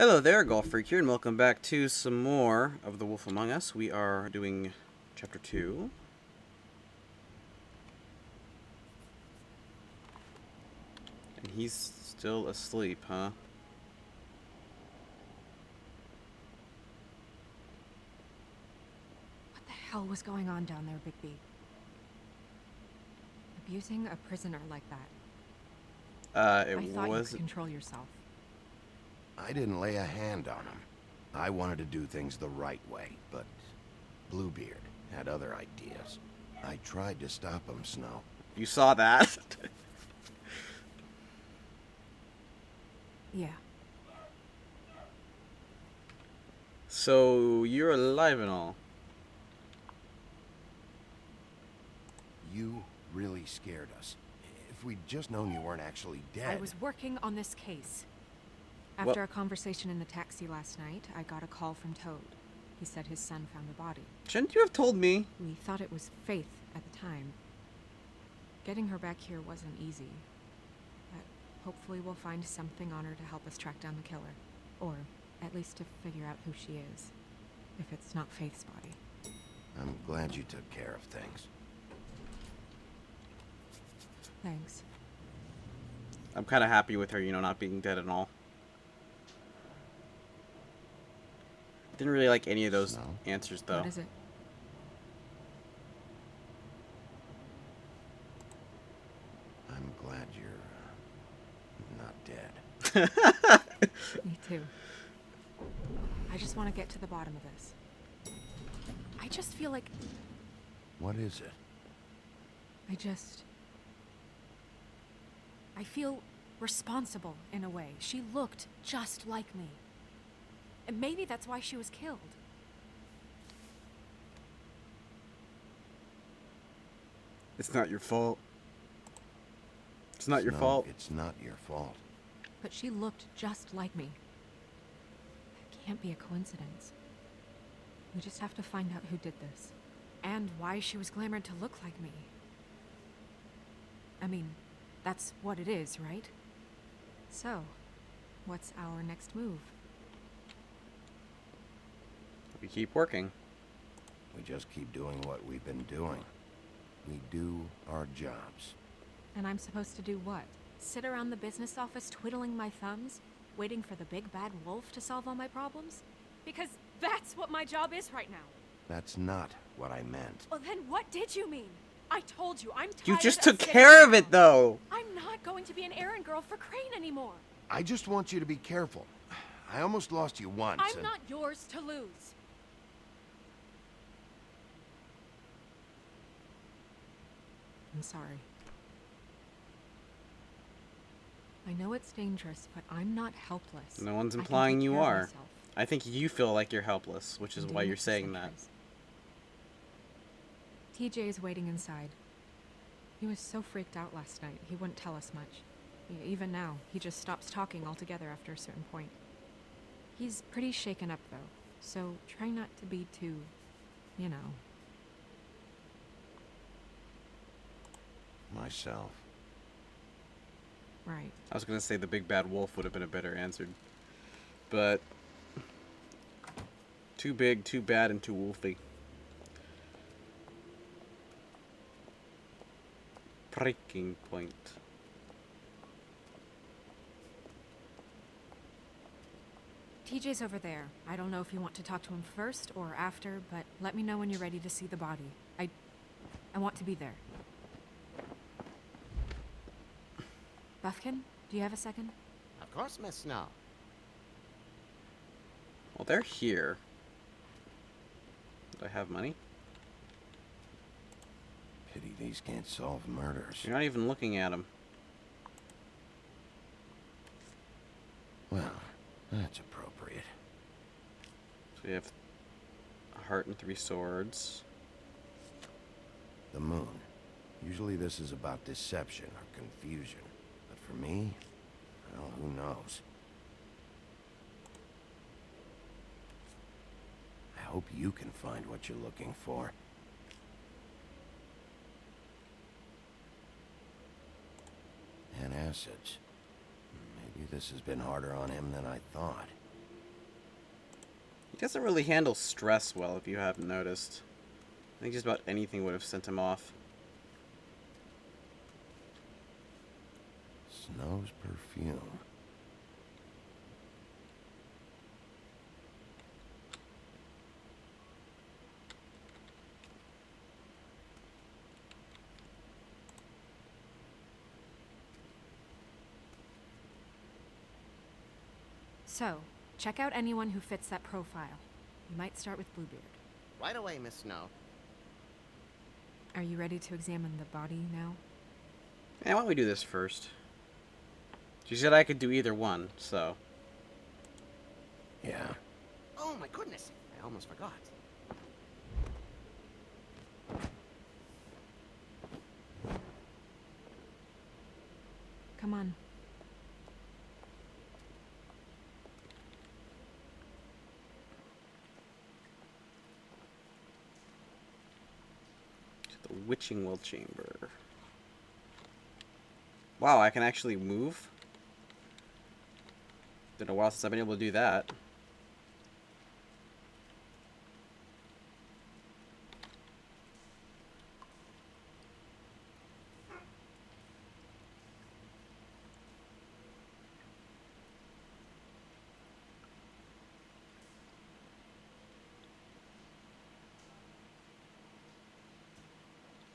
Hello there, Golf Freak here, and welcome back to some more of The Wolf Among Us. We are doing Chapter 2. And he's still asleep, huh? What the hell was going on down there, Bigby? Abusing a prisoner like that. It I thought you was... could control yourself. I didn't lay a hand on him. I wanted to do things the right way, but Bluebeard had other ideas. I tried to stop him, Snow. You saw that? Yeah. So, you're alive and all. You really scared us. If we'd just known you weren't actually dead... I was working on this case. Well- After a conversation in the taxi last night, I got a call from Toad. He said his son found the body. Shouldn't you have told me? We thought it was Faith at the time. Getting her back here wasn't easy. But hopefully we'll find something on her to help us track down the killer. Or at least to figure out who she is. If it's not Faith's body. I'm glad you took care of things. Thanks. I'm kind of happy with her, not being dead and all. Didn't really like any of those Snow? answers, though. What is it? I'm glad you're not dead. Me too. I just want to get to the bottom of this. I just feel like What is it? I feel responsible in a way. She looked just like me. And maybe that's why she was killed. It's not your fault. It's not your Snow, fault. It's not your fault. But she looked just like me. That can't be a coincidence. We just have to find out who did this. And why she was glamored to look like me. I mean, that's what it is, right? So, what's our next move? We keep working. We just keep doing what we've been doing. We do our jobs. And I'm supposed to do what? Sit around the business office twiddling my thumbs, waiting for the big bad wolf to solve all my problems? Because that's what my job is right now. That's not what I meant. Well, then what did you mean? I told you, I'm tired You just of took sitting care of around. it, though. I'm not going to be an errand girl for Crane anymore. I just want you to be careful. I almost lost you once. I'm and- not yours to lose. I'm sorry. I know it's dangerous, but I'm not helpless. No one's I can implying take you care of are. myself. I think you feel like you're helpless, which is Been why doing you're it for saying that. centuries. TJ is waiting inside. He was so freaked out last night, he wouldn't tell us much. Even now, he just stops talking altogether after a certain point. He's pretty shaken up, though, so try not to be too, you know. Myself. Right. I was gonna say the big bad wolf would have been a better answer. But too big, too bad, and too wolfy. Breaking point. TJ's over there. I don't know if you want to talk to him first or after, but let me know when you're ready to see the body. I want to be there. Buffkin, do you have a second? Of course, Miss Snow. Well, they're here. Do I have money? Pity these can't solve murders. You're not even looking at them. Well, that's appropriate. So we have a heart and 3 swords. The moon. Usually this is about deception or confusion. But for me, well, who knows? I hope you can find what you're looking for. And acids. Maybe this has been harder on him than I thought. Doesn't really handle stress well, if you haven't noticed. I think just about anything would have sent him off. Snow's perfume. So, check out anyone who fits that profile. You might start with Bluebeard. Right away, Miss Snow. Are you ready to examine the body now? Yeah, why don't we do this first? She said I could do either one, so... Yeah. Oh my goodness, I almost forgot. Come on. The Witching Well Chamber. Wow, I can actually move? Been a while since I've been able to do that.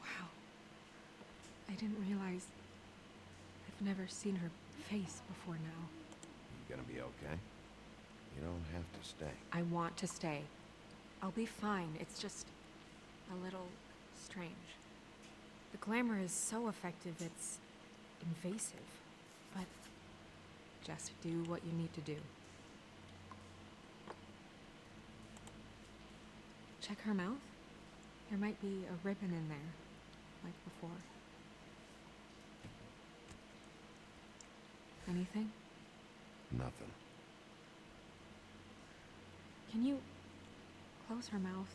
Wow. I didn't realize I've never seen her face before now. You gonna be okay? You don't have to stay. I want to stay. I'll be fine. It's just a little strange. The glamour is so effective, it's invasive. But just do what you need to do. Check her mouth. There might be a ribbon in there, like before. Anything? Nothing. Can you close her mouth?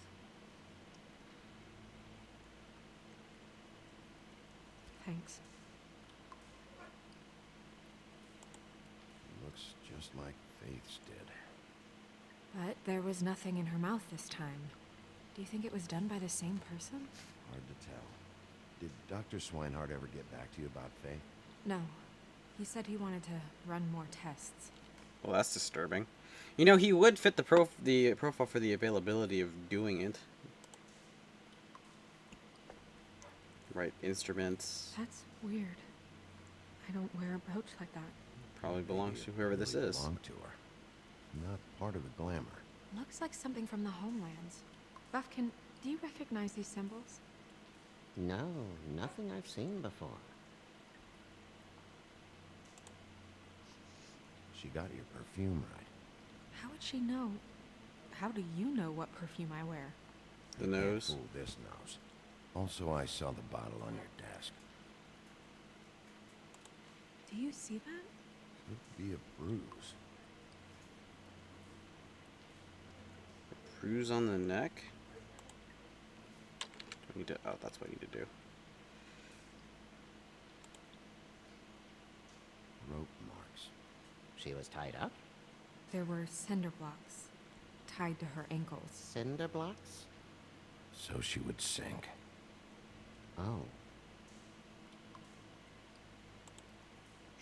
Thanks. Looks just like Faith's did. But there was nothing in her mouth this time. Do you think it was done by the same person? Hard to tell. Did Dr. Swinehart ever get back to you about Faith? No. He said he wanted to run more tests. Well, that's disturbing. You know, he would fit the profile for the availability of doing it. Right, instruments. That's weird. I don't wear a brooch like that. Probably belongs to whoever this Really is. belonged to her. Not part of the glamour. Looks like something from the homelands. Buffkin, do you recognize these symbols? No, nothing I've seen before. She got your perfume right. How would she know? How do you know what perfume I wear? The You can't nose. fool this nose. Also, I saw the bottle on your desk. Do you see that? Could be a bruise. Bruise on the neck? Do I need to... Oh, that's what I need to do. Rope marks. She was tied up? There were cinder blocks tied to her ankles. Cinder blocks? So she would sink. Oh.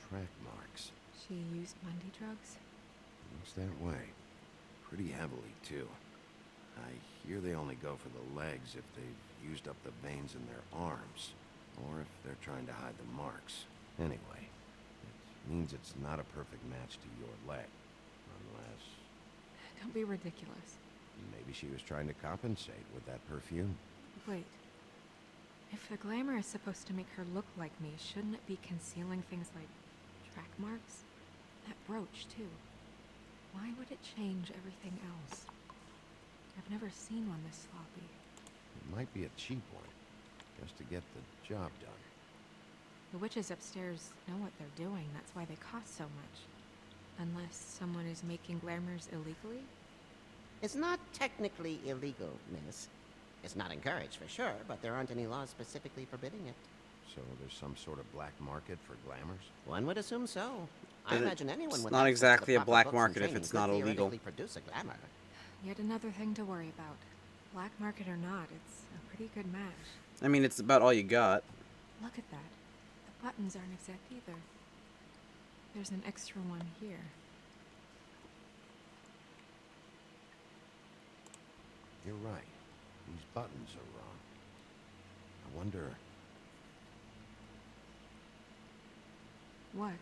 Track marks. She used Mundy drugs? Looks that way. Pretty heavily, too. I hear they only go for the legs if they've used up the veins in their arms, or if they're trying to hide the marks. Anyway, it means it's not a perfect match to your leg. Unless Don't be ridiculous. maybe she was trying to compensate with that perfume. Wait. If the glamour is supposed to make her look like me, shouldn't it be concealing things like track marks? That brooch, too. Why would it change everything else? I've never seen one this sloppy. It might be a cheap one, just to get the job done. The witches upstairs know what they're doing, that's why they cost so much. Unless someone is making glamours illegally? It's not technically illegal, miss. It's not encouraged for sure, but there aren't any laws specifically forbidding it. So there's some sort of black market for glamours? One would assume so. I Then imagine anyone it's with not access to the exactly a proper black books and market if training it's could not illegal. theoretically produce a glamour. Yet another thing to worry about. Black market or not, it's a pretty good match. I mean, it's about all you got. Look at that. The buttons aren't exact either. There's an extra one here. You're right. These buttons are wrong. I wonder... What?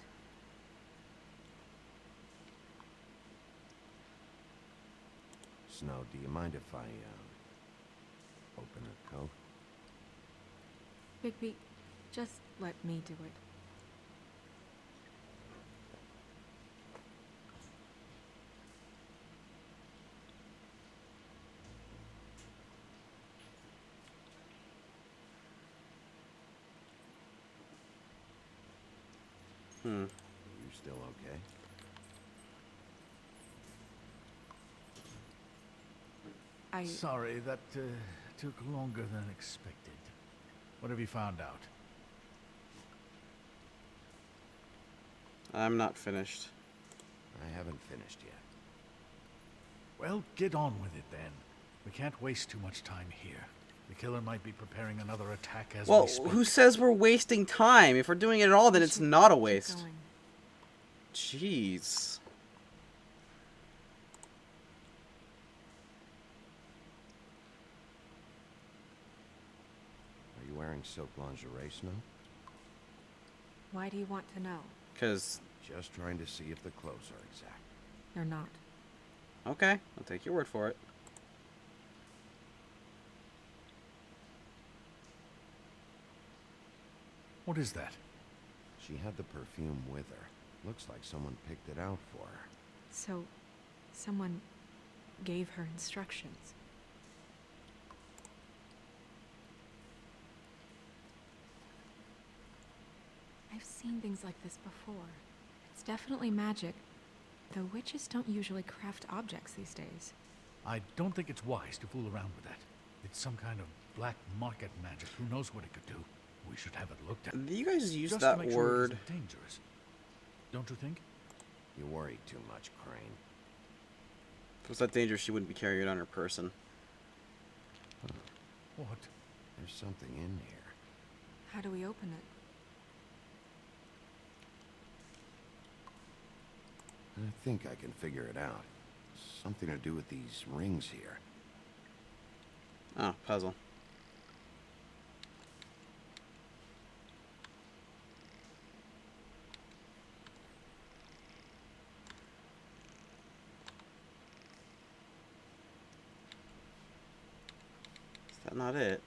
Snow, do you mind if I, open her coat? Bigby, just let me do it. Are you still okay? Sorry, that took longer than expected. What have you found out? I'm not finished. I haven't finished yet. Well, get on with it then. We can't waste too much time here. The killer might be preparing another attack as Well, we speak. who says we're wasting time? If we're doing it at all, then it's not a Keep waste. going. Jeez. Are you wearing silk lingerie, Snow? Why do you want to know? Because, Just trying to see if the clothes are exact. You're not. okay, I'll take your word for it. What is that? She had the perfume with her. Looks like someone picked it out for her. So, someone gave her instructions. I've seen things like this before. It's definitely magic, though witches don't usually craft objects these days. I don't think it's wise to fool around with that. It's some kind of black market magic. Who knows what it could do? We should have it looked at. You guys use Just to that make sure it word. isn't dangerous. Don't you think? You worry too much, Crane. If it was that dangerous, she wouldn't be carrying it on her person. What? There's something in here. How do we open it? I think I can figure it out. Something to do with these rings here. Oh, puzzle. Is that not it?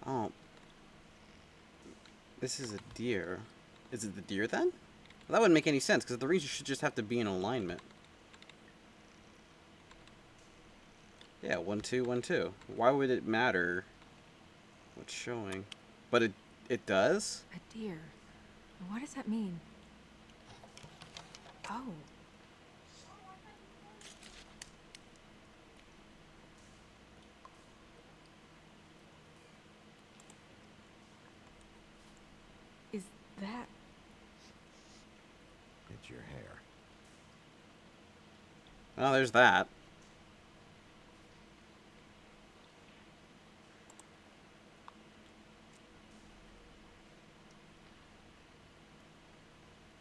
Oh. This is a deer. Is it the deer then? Well, that wouldn't make any sense, because the rings should just have to be in alignment. Yeah, 1, 2, 1, 2. Why would it matter what's showing? But it does? A deer. What does that mean? Oh. Is that... It's your hair. Oh, there's that.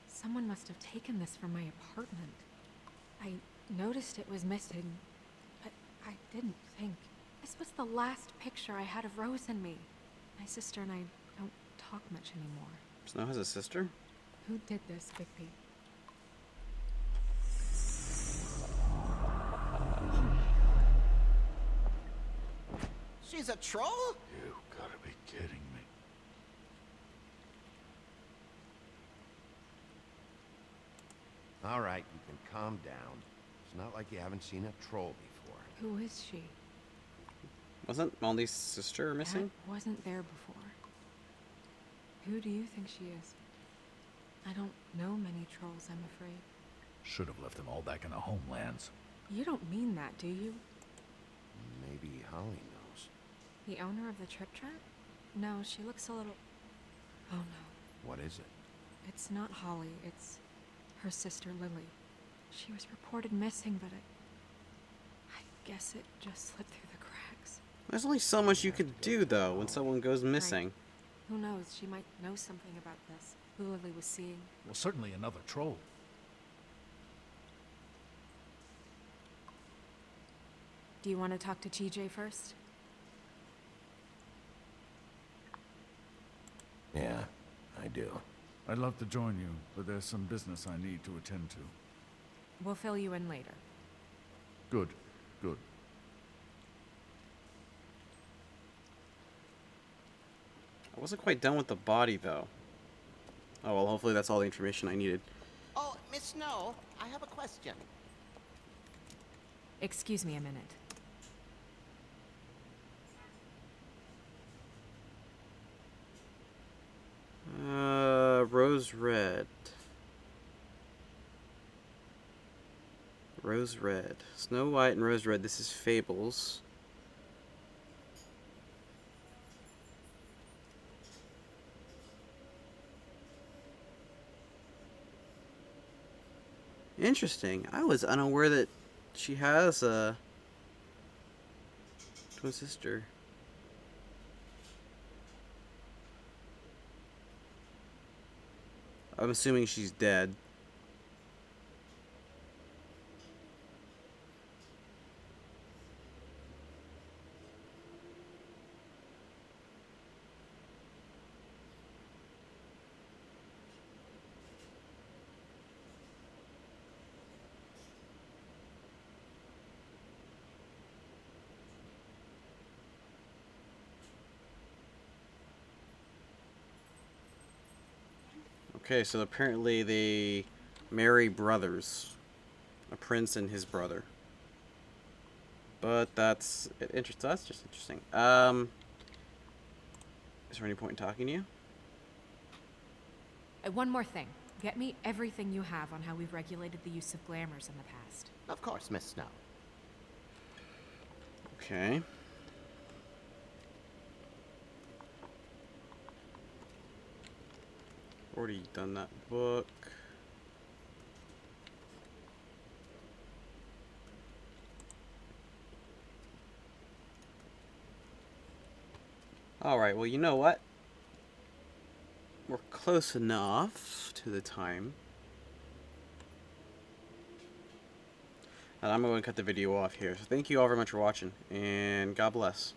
Someone must have taken this from my apartment. I noticed it was missing, but I didn't think. This was the last picture I had of Rose and me. My sister and I don't talk much anymore. Snow has a sister? Who did this, Bigby? She's a troll? You gotta be kidding me. All right, you can calm down. It's not like you haven't seen a troll before. Who is she? Wasn't Molly's sister missing? That wasn't there before. Who do you think she is? I don't know many trolls, I'm afraid. Should have left them all back in the homelands. You don't mean that, do you? Maybe Holly knows. The owner of the Trip Trap? No, she looks a little... Oh no. What is it? It's not Holly, it's her sister Lily. She was reported missing, but I guess it just slipped through the cracks. There's only so much you could do, though, when someone goes missing. Who knows, she might know something about this. Who Lily was seeing. Well, certainly another troll. Do you want to talk to TJ first? Yeah, I do. I'd love to join you, but there's some business I need to attend to. We'll fill you in later. Good, good. I wasn't quite done with the body, though. Oh, well, hopefully that's all the information I needed. Oh, Miss Snow, I have a question. Excuse me a minute. Rose Red. Rose Red. Snow White and Rose Red. This is Fables. Interesting. I was unaware that she has a twin sister. I'm assuming she's dead. Okay, so apparently they marry brothers. A prince and his brother. But that's interesting. That's just interesting. Is there any point in talking to you? One more thing. Get me everything you have on how we've regulated the use of glamours in the past. Of course, Miss Snow. Okay. Already done that book. Alright, well, you know what? We're close enough to the time. And I'm going to cut the video off here. So thank you all very much for watching, and God bless.